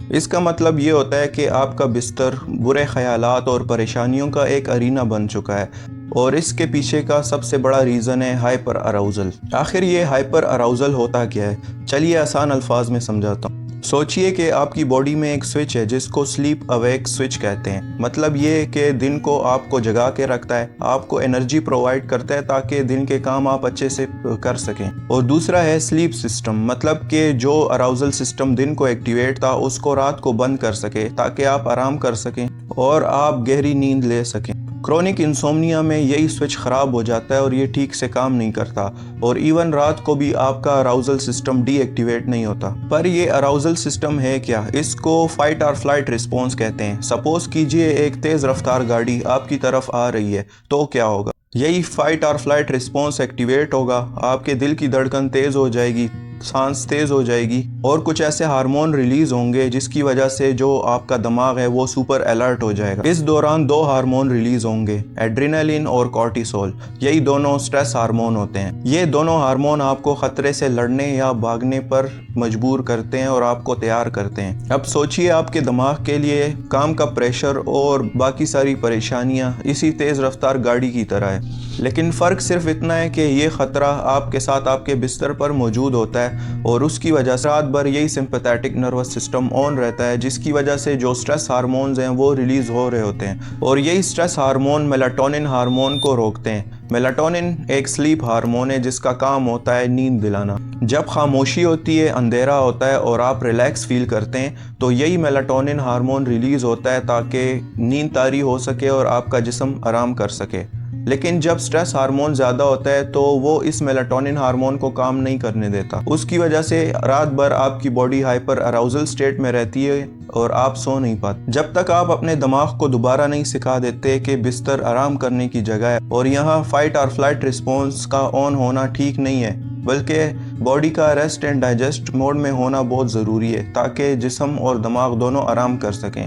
اس کا مطلب یہ ہوتا ہے کہ آپ کا بستر برے خیالات اور پریشانیوں کا ایک ارینا بن چکا ہے، اور اس کے پیچھے کا سب سے بڑا ریزن ہے ہائپر اراؤزل۔ آخر یہ ہائپر اراؤزل ہوتا کیا ہے؟ چلیے آسان الفاظ میں سمجھاتا ہوں۔ سوچئے کہ آپ کی باڈی میں ایک سوئچ ہے جس کو سلیپ اویک سوئچ کہتے ہیں۔ مطلب یہ کہ دن کو آپ کو جگا کے رکھتا ہے، آپ کو انرجی پرووائڈ کرتا ہے تاکہ دن کے کام آپ اچھے سے کر سکیں۔ اور دوسرا ہے سلیپ سسٹم، مطلب کہ جو اراؤزل سسٹم دن کو ایکٹیویٹ تھا اس کو رات کو بند کر سکے تاکہ آپ آرام کر سکیں اور آپ گہری نیند لے سکیں۔ کرونک انسومنیا میں یہی سوئچ خراب ہو جاتا ہے اور یہ ٹھیک سے کام نہیں کرتا، اور ایون رات کو بھی آپ کا اراؤزل سسٹم ڈی ایکٹیویٹ نہیں ہوتا۔ پر یہ اراؤزل سسٹم ہے کیا؟ اس کو فائٹ اور فلائٹ رسپونس کہتے ہیں۔ سپوز کیجئے ایک تیز رفتار گاڑی آپ کی طرف آ رہی ہے، تو کیا ہوگا؟ یہی فائٹ اور فلائٹ رسپونس ایکٹیویٹ ہوگا، آپ کے دل کی دھڑکن تیز ہو جائے گی، سانس تیز ہو جائے گی، اور کچھ ایسے ہارمون ریلیز ہوں گے جس کی وجہ سے جو آپ کا دماغ ہے وہ سپر الرٹ ہو جائے گا۔ اس دوران دو ہارمون ریلیز ہوں گے، ایڈرینالین اور کورٹیسول۔ یہی دونوں سٹریس ہارمون ہوتے ہیں۔ یہ دونوں ہارمون آپ کو خطرے سے لڑنے یا بھاگنے پر مجبور کرتے ہیں اور آپ کو تیار کرتے ہیں۔ اب سوچئے آپ کے دماغ کے لیے کام کا پریشر اور باقی ساری پریشانیاں اسی تیز رفتار گاڑی کی طرح ہے، لیکن فرق صرف اتنا ہے کہ یہ خطرہ آپ کے ساتھ آپ کے بستر پر موجود ہوتا ہے، اور اس کی وجہ سے رات بھر یہی سمپیتھیٹک نروس سسٹم آن رہتا ہے، جس کی وجہ سے جو سٹریس ہارمونز ہیں وہ ریلیز ہو رہے ہوتے ہیں، اور یہی سٹریس ہارمون میلاٹونن ہارمون کو روکتے ہیں۔ میلاٹونن ایک سلیپ ہارمون ہے جس کا کام ہوتا ہے نیند دلانا۔ جب خاموشی ہوتی ہے، اندھیرا ہوتا ہے اور آپ ریلیکس فیل کرتے ہیں تو یہی میلاٹونن ہارمون ریلیز ہوتا ہے تاکہ نیند طاری ہو سکے اور آپ کا جسم آرام کر سکے۔ لیکن جب سٹریس ہارمون زیادہ ہوتا ہے تو وہ اس میلاٹونن ہارمون کو کام نہیں کرنے دیتا۔ اس کی وجہ سے رات بھر آپ کی باڈی ہائپر اراؤزل سٹیٹ میں رہتی ہے اور آپ سو نہیں پاتے۔ جب تک آپ اپنے دماغ کو دوبارہ نہیں سکھا دیتے کہ بستر آرام کرنے کی جگہ ہے اور یہاں فائٹ اور فلائٹ رسپونس کا آن ہونا ٹھیک نہیں ہے، بلکہ باڈی کا ریسٹ اینڈ ڈائجسٹ موڈ میں ہونا بہت ضروری ہے تاکہ جسم اور دماغ دونوں آرام کر سکیں۔